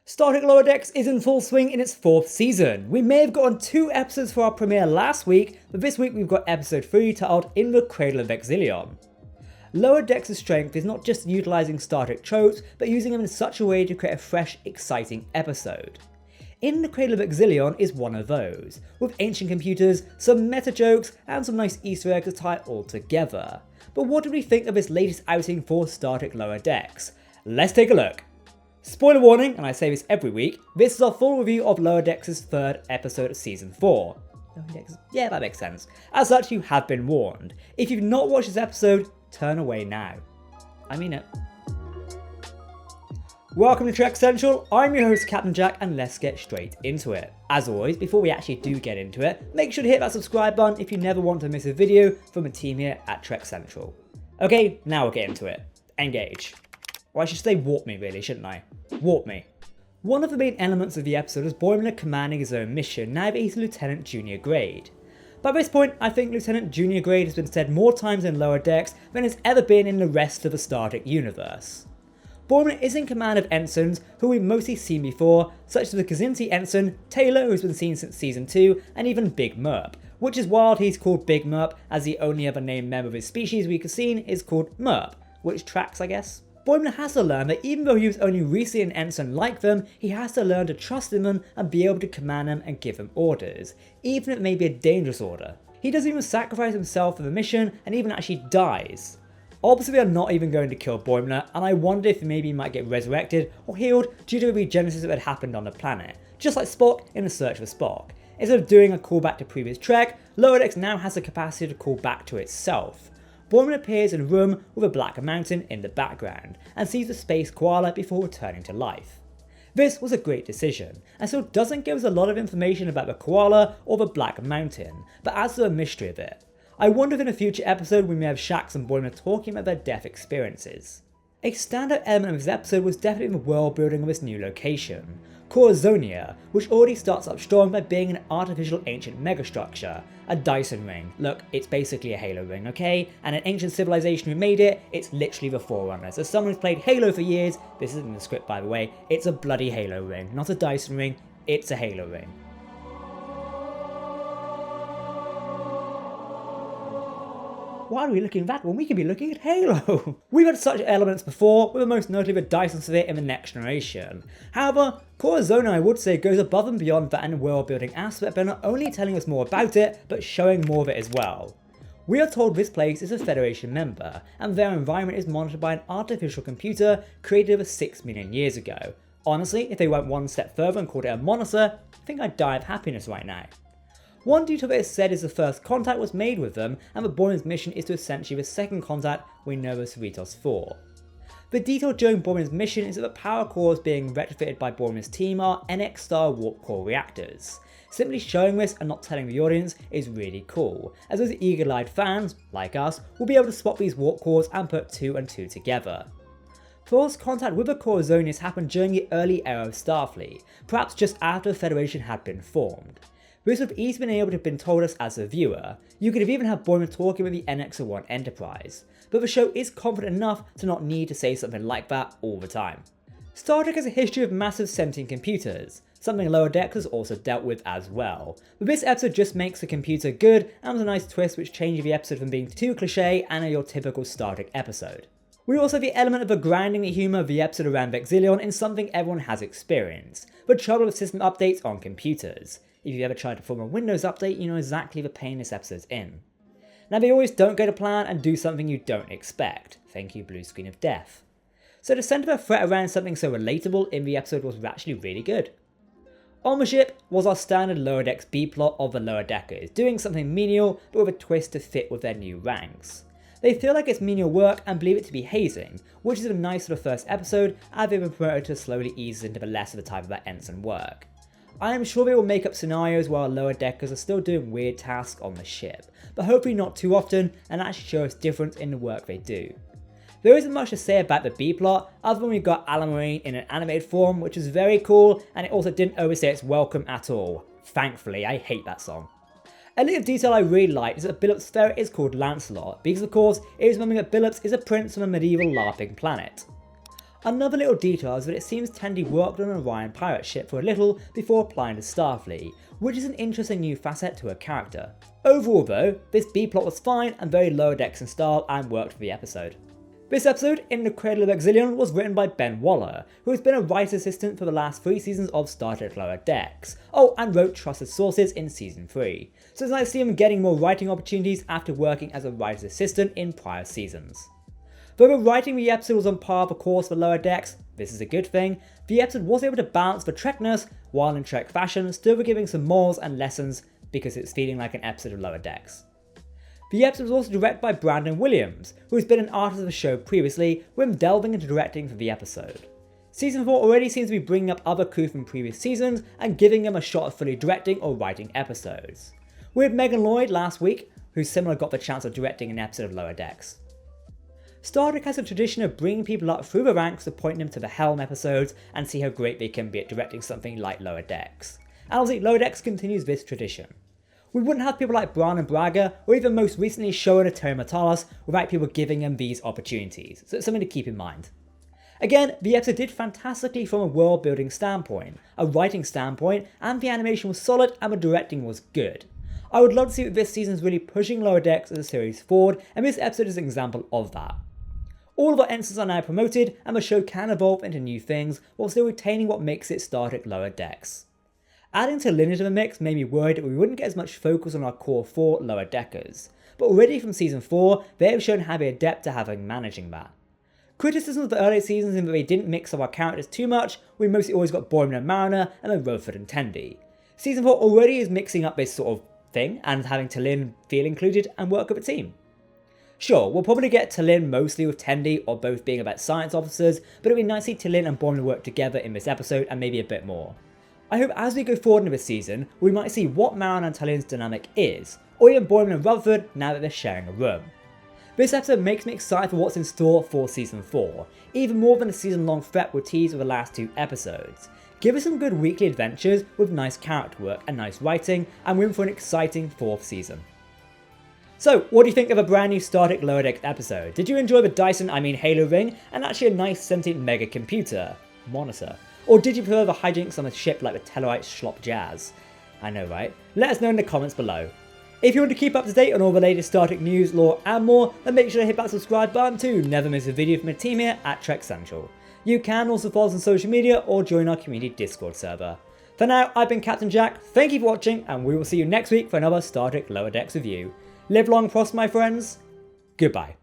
Star Trek Lower Decks is in full swing in its 4th season. We may have gotten 2 episodes for our premiere last week, but this week we've got episode 3 titled In the Cradle of Vexilon. Lower Decks' strength is not just utilising Star Trek tropes, but using them in such a way to create a fresh, exciting episode. In the Cradle of Vexilon is one of those, with ancient computers, some meta jokes, and some nice Easter eggs to tie it all together. But what do we think of this latest outing for Star Trek Lower Decks? Let's take a look. Spoiler warning, and I say this every week, this is our full review of Lower Decks' 3rd episode of Season 4. Yeah, that makes sense. As such, you have been warned. If you've not watched this episode, turn away now. I mean it. Welcome to Trek Central, I'm your host Captain Jack, and let's get straight into it. As always, before we actually do get into it, make sure to hit that subscribe button if you never want to miss a video from the team here at Trek Central. Okay, now we'll get into it. Engage. Or I should say warp me really, shouldn't I? Warp me. One of the main elements of the episode is Boimler commanding his own mission now that he's Lieutenant Junior grade. By this point, I think Lieutenant Junior grade has been said more times in Lower Decks than it's ever been in the rest of the Star Trek universe. Boimler is in command of ensigns who we've mostly seen before, such as the Kazinti ensign, Taylor, who's been seen since Season 2, and even Big Merp, which is wild he's called Big Merp, as the only other named member of his species we've seen is called Merp, which tracks, I guess. Boimler has to learn that even though he was only recently an ensign like them, he has to learn to trust in them and be able to command them and give them orders, even if it may be a dangerous order. He doesn't even sacrifice himself for the mission and even actually dies. Obviously we are not even going to kill Boimler, and I wonder if maybe he might get resurrected or healed due to the regenesis that had happened on the planet, just like Spock in The Search for Spock. Instead of doing a callback to previous Trek, Lower Decks now has the capacity to call back to itself. Boimler appears in a room with a black mountain in the background, and sees the space koala before returning to life. This was a great decision, and still doesn't give us a lot of information about the koala or the black mountain, but adds to the mystery of it. I wonder if in a future episode we may have Shax and Boimler talking about their death experiences. A standout element of this episode was definitely the world building of this new location, Corazonia, which already starts up strong by being an artificial ancient megastructure, a Dyson ring. Look, it's basically a Halo ring, okay? And an ancient civilization who made it, it's literally the Forerunners. As someone who's played Halo for years, this isn't in the script by the way, it's a bloody Halo ring, not a Dyson ring, it's a Halo ring. Why are we looking at that when we could be looking at Halo? We've had such elements before, with the most notably the Dyson sphere in the Next Generation. However, Corazonia I would say goes above and beyond that in a world building aspect by not only telling us more about it, but showing more of it as well. We are told this place is a Federation member, and their environment is monitored by an artificial computer created over 6 million years ago. Honestly, if they went one step further and called it a monitor, I think I'd die of happiness right now. One detail that is said is the first contact was made with them, and that Boimler's mission is to essentially the second contact we know as Cerritos 4. The detail during Boimler's mission is that the power cores being retrofitted by Boimler's team are NX-style warp core reactors. Simply showing this and not telling the audience is really cool, as those eagle-eyed fans, like us, will be able to spot these warp cores and put 2 and 2 together. First contact with the Corazonians happened during the early era of Starfleet, perhaps just after the Federation had been formed. This would have easily been able to have been told us as a viewer. You could have even had Boimler talking with the NX-01 Enterprise, but the show is confident enough to not need to say something like that all the time. Star Trek has a history of massive sentient computers, something Lower Decks has also dealt with as well, but this episode just makes the computer good and was a nice twist which changed the episode from being too cliche and your typical Star Trek episode. We also have the element of the grinding the humour of the episode around Vexilon in something everyone has experienced, the trouble with system updates on computers. If you've ever tried to perform a Windows update, you know exactly the pain this episode's in. Now they always don't go to plan and do something you don't expect. Thank you, blue screen of death. So the centre of threat around something so relatable in the episode was actually really good. On the ship was our standard Lower Decks B-plot of the Lower Deckers, doing something menial but with a twist to fit with their new ranks. They feel like it's menial work and believe it to be hazing, which is a nice for the first episode as they've been promoted to slowly ease into the less of the type of that ensign work. I am sure they will make up scenarios while Lower Deckers are still doing weird tasks on the ship, but hopefully not too often and actually show us difference in the work they do. There isn't much to say about the B-plot, other than we've got Alan Marine in an animated form, which is very cool, and it also didn't overstay its welcome at all. Thankfully, I hate that song. A little detail I really like is that Billup's ferret is called Lancelot, because of course it is remembering that Billups is a prince from a medieval LARPing planet. Another little detail is that it seems Tendi worked on an Orion pirate ship for a little before applying to Starfleet, which is an interesting new facet to her character. Overall though, this B-plot was fine and very Lower Decks in style and worked for the episode. This episode, in the Cradle of Vexilon, was written by Ben Waller, who has been a writer's assistant for the last 3 seasons of Star Trek Lower Decks. Oh, and wrote Trusted Sources in Season 3. So it's nice to see him getting more writing opportunities after working as a writer's assistant in prior seasons. Though the writing of the episode was on par, of course, for Lower Decks, this is a good thing, the episode was able to balance the Trekness, while in Trek fashion, still giving some morals and lessons because it's feeling like an episode of Lower Decks. The episode was also directed by Brandon Williams, who has been an artist of the show previously, with him delving into directing for the episode. Season 4 already seems to be bringing up other crew from previous seasons and giving them a shot at fully directing or writing episodes. With Megan Lloyd last week, who similarly got the chance of directing an episode of Lower Decks. Star Trek has a tradition of bringing people up through the ranks to point them to the helm episodes and see how great they can be at directing something like Lower Decks. And obviously Lower Decks continues this tradition. We wouldn't have people like Bran and Braga, or even most recently showrunner Terry Matalas, without people giving them these opportunities, so it's something to keep in mind. Again, the episode did fantastically from a world building standpoint, a writing standpoint, and the animation was solid and the directing was good. I would love to see that this season is really pushing Lower Decks as a series forward, and this episode is an example of that. All of our ensigns are now promoted, and the show can evolve into new things while still retaining what makes it Star Trek Lower Decks. Adding T'Lyn into the mix made me worried that we wouldn't get as much focus on our core 4 Lower Deckers, but already from Season 4, they have shown how they're adept at managing that. Criticisms of the earlier seasons in that they didn't mix up our characters too much, we mostly always got Boimler and Mariner, and then Rutherford and Tendi. Season 4 already is mixing up this sort of thing, and having T'Lyn feel included and work with a team. Sure, we'll probably get T'Lyn mostly with Tendi, or both being about science officers, but it'd be nice to see T'Lyn and Boimler work together in this episode and maybe a bit more. I hope as we go forward into this season, we might see what Mariner and T'Lyn's dynamic is, or even Boimler and Rutherford now that they're sharing a room. This episode makes me excited for what's in store for Season 4, even more than a season-long threat we'll tease with the last 2 episodes. Give us some good weekly adventures with nice character work and nice writing, and we're in for an exciting 4th season. So, what do you think of a brand new Star Trek Lower Decks episode? Did you enjoy the Halo ring and actually a nice 17 mega computer monitor? Or did you prefer the hijinks on a ship like the Tellurite Schlop Jazz? I know, right? Let us know in the comments below. If you want to keep up to date on all the latest Star Trek news, lore and more, then make sure to hit that subscribe button to never miss a video from the team here at Trek Central. You can also follow us on social media or join our community Discord server. For now, I've been Captain Jack, thank you for watching, and we will see you next week for another Star Trek Lower Decks review. Live long and prosper, my friends. Goodbye.